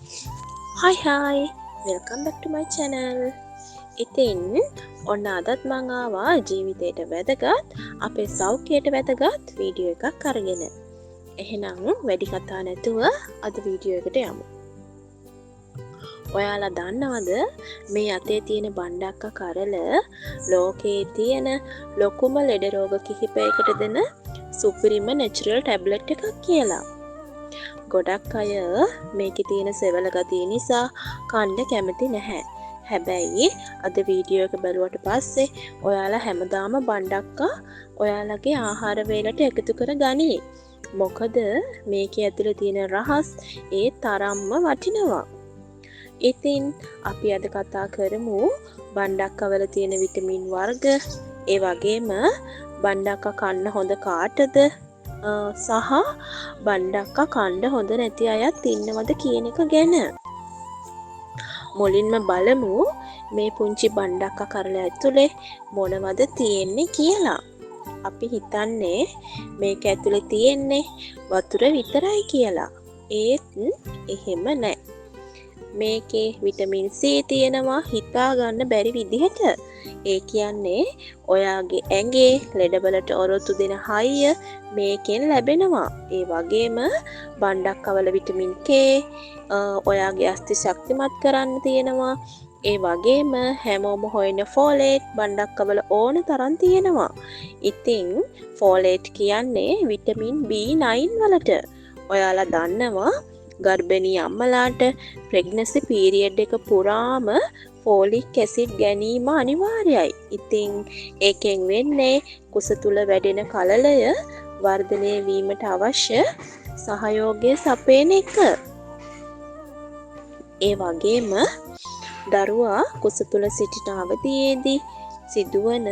Hi, welcome back to my channel. ඉතින් ඔන්න අදත් මං ආවා ජීවිතයට වැදගත් අපේ සෞඛ්‍යයට වැදගත් වීඩියෝ එකක් අරගෙන. එහෙනම් වැඩි කතා නැතුව අද වීඩියෝ එකට යමු. ඔයාලා දන්නවද මේ අතේ තියෙන බණ්ඩක්ක කරල ලෝකයේ තියෙන ලොකුම ලෙඩ රෝග කිහිපයකට දෙන සුපිරිම නැචරල් ටැබ්ලට් එකක් කියලා. ගොඩක් අය මේකේ තියෙන සෙවල ගතිය නිසා කන්න කැමති නැහැ. හැබැයි අද වීඩියෝ එක බලුවට පස්සේ ඔයාලා හැමදාම බණ්ඩක්කා ඔයාලගේ ආහාර වේලට එකතු කර ගනී. මොකද මේකේ ඇතුලේ තියෙන රහස් ඒ තරම්ම වටිනවා. ඉතින් අපි අද කතා කරමු බණ්ඩක්කවල තියෙන විටමින් වර්ග, ඒ වගේම බණ්ඩක්කා කන්න හොඳ කාටද සහ බණ්ඩක්කා කන්න හොඳ නැති අයත් ඉන්නවද කියන එක ගැන. මුලින්ම බලමු මේ පුංචි බණ්ඩක්කා කරල ඇතුලේ මොනවද තියෙන්නේ කියලා. අපි හිතන්නේ මේක ඇතුලේ තියෙන්නේ වතුර විතරයි කියලා. ඒත් එහෙම නෑ. මේකේ විටමින් C තියෙනවා හිතා ගන්න බැරි විදිහට. ඒ කියන්නේ ඔයාගේ ඇඟේ ලෙඩවලට ඔරොත්තු දෙන හයිය මේකෙන් ලැබෙනවා. ඒ වගේම බණ්ඩක්කවල විටමින් K ඔයාගේ අස්ථි ශක්තිමත් කරන්න තියෙනවා. ඒ වගේම හැමෝම හොයන ෆෝලේට් බණ්ඩක්කවල ඕන තරම් තියෙනවා. ඉතින් ෆෝලේට් කියන්නේ විටමින් B9 වලට. ඔයාලා දන්නවා ගර්භණී අම්මලාට ප්‍රෙග්නන්සි පීරියඩ් එක පුරාම ෆෝලික් ඇසිඩ් ගැනීම අනිවාර්යයි. ඉතින් ඒකෙන් වෙන්නේ කුස තුල වැඩෙන කලලය වර්ධනය වීමට අවශ්‍ය සහයෝගය සපයන එක. ඒ වගේම දරුවා කුස තුල සිටින අවධියේදී සිදුවන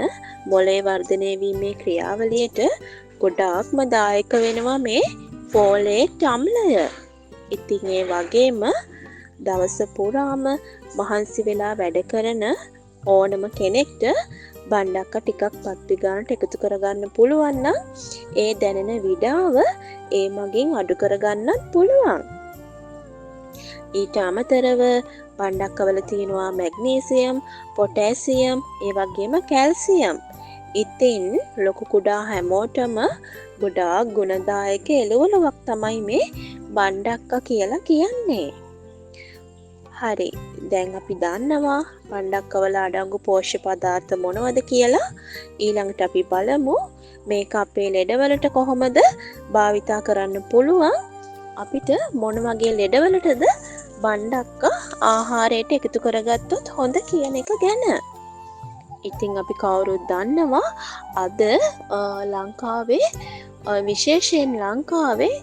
මොළේ වර්ධනය වීමේ ක්‍රියාවලියට ගොඩාක්ම දායක වෙනවා මේ ෆෝලේට් අම්ලය. ඉතින් ඒ වගේම දවස පුරාම මහන්සි වෙලා වැඩ කරන ඕනම කෙනෙක්ට බණ්ඩක්කා ටිකක් පත්වි ගන්නට එකතු කරගන්න පුළුවන් නම් ඒ දැනෙන විඩාව ඒ මගින් අඩු කරගන්නත් පුළුවන්. ඊට අමතරව බණ්ඩක්කවල තියෙනවා මැග්නීසියම්, පොටෑසියම්, ඒ වගේම කැල්සියම්. ඉතින් ලොකු කුඩා හැමෝටම ගොඩාක් ගුණදායක එළවලුවක් තමයි මේ බණ්ඩක්කා කියලා කියන්නේ. හරි, දැන් අපි දන්නවා බණ්ඩක්කවල අඩංගු පෝෂ්‍ය පදාර්ථ මොනවද කියලා. ඊළඟට අපි බලමු මේක අපේ ලෙඩවලට කොහොමද භාවිතා කරන්න පුළුවන්. අපිට මොන වගේ ලෙඩවලටද බණ්ඩක්කා ආහාරයට එකතු කරගත්තොත් හොඳ කියන එක ගැන. ඉතින් අපි කවුරුත් දන්නවා අද ලංකාවේ විශේෂයෙන් ලංකාවේ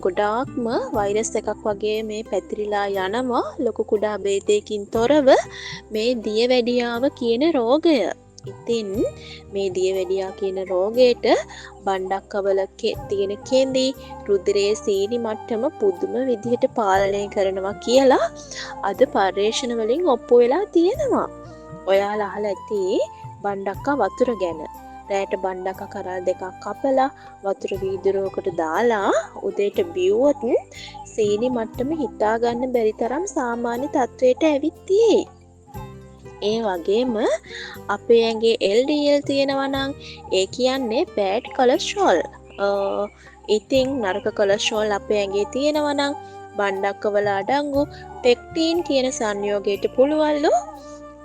ගොඩාක්ම වෛරස් එකක් වගේ මේ පැතිරිලා යනවා ලොකු කුඩා භේදයකින් තොරව මේ දියවැඩියාව කියන රෝගය. ඉතින් මේ දියවැඩියා කියන රෝගයට බණ්ඩක්කවල තියෙන කෙඳි රුධිරයේ සීනි මට්ටම පුදුම විදිහට පාලනය කරනවා කියලා අද පර්යේෂණ වලින් ඔප්පු වෙලා තියෙනවා. ඔයාලා අහලා ඇති බණ්ඩක්කා වතුර ගැන. රෑට බණ්ඩක්කා කරල් දෙකක් කපලා වතුර වීදුරුවකට දාලා උදේට බිව්වොත් සීනි මට්ටම හිතා ගන්න බැරි තරම් සාමාන්‍ය තත්වයට ඇවිත් තියෙයි. ඒ වගේම අපේ ඇඟේ LDL තියෙනවා නම් ඒ කියන්නේ bad cholesterol. ඉතින් නරක කොලෙස්ටරෝල් අපේ ඇඟේ තියෙනවා නම් බණ්ඩක්කවල අඩංගු පෙක්ටින් කියන සංයෝගයට පුළුවන්ලු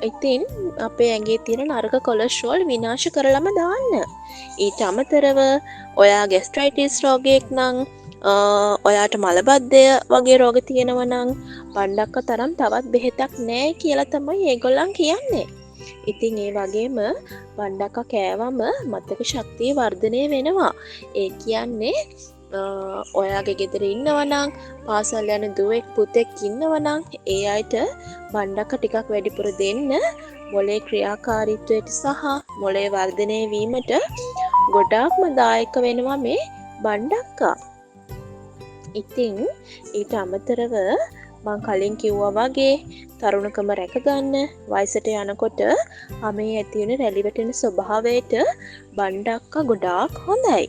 ඉතින් අපේ ඇඟේ තියෙන නරක කොලෙස්ටරෝල් විනාශ කරලම දාන්න. ඊට අමතරව ඔයා ગેස්ට්‍රයිටිස් රෝගියෙක් නම් ඔයාට මලබද්ධය වගේ රෝග තියෙනවා නම් බණ්ඩක්ක තරම් තවත් බෙහෙතක් නැහැ කියලා තමයි ඒගොල්ලන් කියන්නේ. ඉතින් ඒ වගේම බණ්ඩක්ක කෑවම මතක ශක්තිය වර්ධනය වෙනවා. ඒ කියන්නේ ඔයාගේ ගෙදර ඉන්නවා නම් පාසල් යන දුවෙක් පුතෙක් ඉන්නවා නම් ඒ අයට බණ්ඩක්ක ටිකක් වැඩිපුර දෙන්න මොළේ ක්‍රියාකාරීත්වයට සහ මොළේ වර්ධනය වීමට ගොඩාක්ම දායක වෙනවා මේ බණ්ඩක්කා. ඉතින් ඊට අමතරව මං කලින් කිව්වා වගේ තරුණකම රැකගන්න වයසට යනකොට මේ ඇති වෙන රැලි වැටෙන ස්වභාවයට බණ්ඩක්කා ගොඩාක් හොඳයි.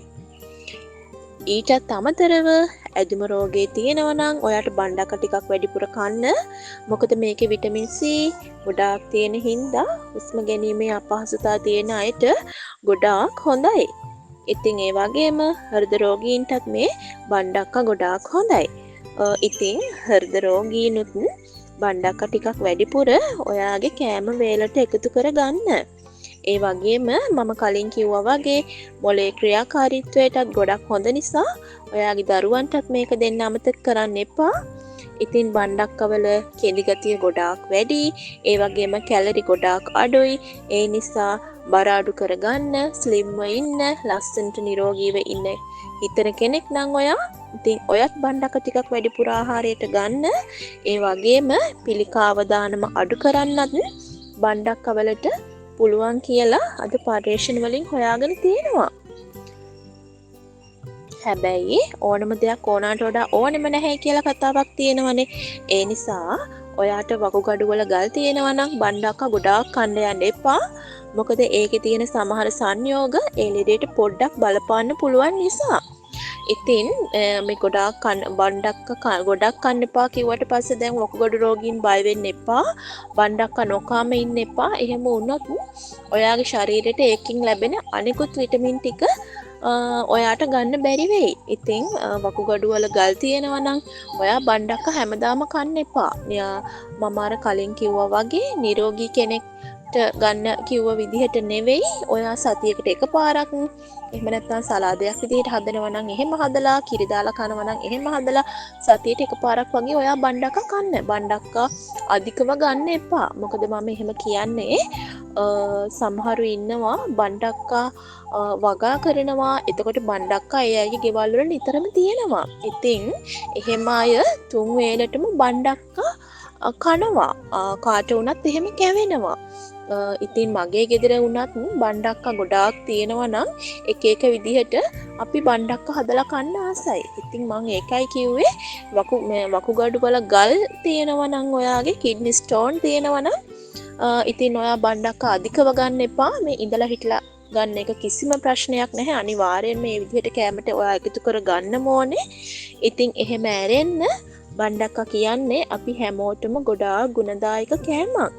ඊටත් අමතරව ඇදුම රෝගේ තියෙනවා නම් ඔයාට බණ්ඩක්ක ටිකක් වැඩිපුර කන්න. මොකද මේකේ විටමින් C ගොඩාක් තියෙන හින්දා හුස්ම ගැනීමේ අපහසුතාව තියෙන අයට ගොඩාක් හොඳයි. ඉතින් ඒ වගේම හෘද රෝගීන්ටත් මේ බණ්ඩක්ක ගොඩාක් හොඳයි. ඉතින් හෘද රෝගීනුත් බණ්ඩක්ක ටිකක් වැඩිපුර ඔයාගේ කෑම වේලට එකතු කරගන්න. ඒ වගේම මම කලින් කිව්වා වගේ මොලේ ක්‍රියාකාරීත්වයටත් ගොඩක් හොඳ නිසා ඔයාගේ දරුවන්ටත් මේක දෙන්න අමතක කරන්න එපා. ඉතින් බණ්ඩක්කවල කෙඳි ගතිය ගොඩාක් වැඩි. ඒ වගේම කැලරි ගොඩාක් අඩුයි. ඒ නිසා බර අඩු කරගන්න, ස්ලිම්ව ඉන්න, ලස්සනට නිරෝගීව ඉන්න හිතන කෙනෙක් නම් ඔයා ඉතින් ඔයත් බණ්ඩක්ක ටිකක් වැඩිපුර ආහාරයට ගන්න. ඒ වගේම පිළිකාව දානම අඩු කරන්නත් බණ්ඩක්කවලට පුළුවන් කියලා අද පර්යේෂණ වලින් හොයාගෙන තියෙනවා. හැබැයි ඕනම දෙයක් ඕනාට වඩා ඕනෙම නැහැ කියලා කතාවක් තියෙනවනේ. ඒ නිසා ඔයාට වකුගඩු වල ගල් තියෙනවා නම් බණ්ඩක්ක ගොඩාක් කන්න යන්න එපා. මොකද ඒකේ තියෙන සමහර සංයෝග ඒ ලෙඩේට පොඩ්ඩක් බලපාන්න පුළුවන් නිසා. ඉතින් මේ ගොඩාක් බණ්ඩක්ක ගොඩක් කන්න එපා කිව්වට පස්සේ දැන් වකුගඩු රෝගීන් බය වෙන්න එපා. බණ්ඩක්ක නොකාම ඉන්න එපා. එහෙම වුණොත් ඔයාගේ ශරීරයට ඒකින් ලැබෙන අනිකුත් විටමින් ටික ඔයාට ගන්න බැරි වෙයි. ඉතින් වකුගඩු වල ගල් තියෙනවා නම් ඔයා බණ්ඩක්ක හැමදාම කන්න එපා. මම අර කලින් කිව්වා වගේ නිරෝගී කෙනෙක්ට ගන්න කිව්ව විදිහට නෙවෙයි. ඔයා සතියකට එකපාරක් එහෙම නැත්නම් සලාදයක් විදිහට හදනවා නම් එහෙම හදලා, කිරි දාලා කනවා නම් එහෙම හදලා සතියට එකපාරක් වගේ ඔයා බණ්ඩක්ක කන්න. බණ්ඩක්ක අධිකව ගන්න එපා. මොකද මම එහෙම කියන්නේ සමහරු ඉන්නවා බණ්ඩක්කා වගා කරනවා. එතකොට බණ්ඩක්කා ඒ අයගේ ගෙවල් වල නිතරම තියෙනවා. ඉතින් එහෙම අය තුන් වේලටම බණ්ඩක්කා කනවා. කාට වුණත් එහෙම කැවෙනවා. ඉතින් මගේ ගෙදර වුණත් බණ්ඩක්කා ගොඩාක් තියෙනවා නම් එක එක විදිහට අපි බණ්ඩක්ක හදලා කන්න ආසයි. ඉතින් මම ඒකයි කිව්වේ වකුගඩු වල ගල් තියෙනවා නම් ඔයාගේ කිඩ්නි ස්ටෝන් තියෙනවා නම් ඉතින් ඔයා බණ්ඩක්ක අධිකව ගන්න එපා. මේ ඉඳලා හිටලා ගන්න එක කිසිම ප්‍රශ්නයක් නැහැ. අනිවාර්යෙන් මේ විදිහට කැමට ඔයා එකතු කර ගන්න ඕනේ. ඉතින් එහෙම ඇරෙන්න බණ්ඩක්ක කියන්නේ අපි හැමෝටම ගොඩාක් ගුණදායක කෑමක්.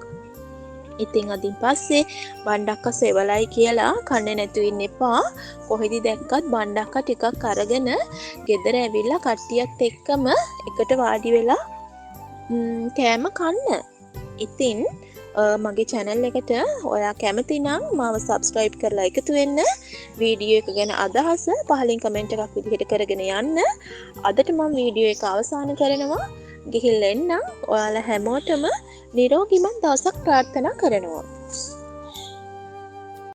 ඉතින් අදින් පස්සේ බණ්ඩක්ක සෙවලයි කියලා කන්නේ නැතු ඉන්න එපා. කොහෙදි දැක්කත් බණ්ඩක්ක ටිකක් අරගෙන ගෙදර ඇවිල්ලා කට්ටියත් එක්කම එකට වාඩි වෙලා කෑම කන්න. ඉතින් මගේ channel එකට ඔයා කැමති නම් මාව subscribe කරලා එකතු වෙන්න. වීඩියෝ එක ගැන අදහස පහලින් කමෙන්ට් එකක් විදිහට කරගෙන යන්න. අදට මම වීඩියෝ එක අවසන් කරනවා. ගිහිල්ලා එන්න. ඔයාලා හැමෝටම නිරෝගීමත් දවසක් ප්‍රාර්ථනා කරනවා.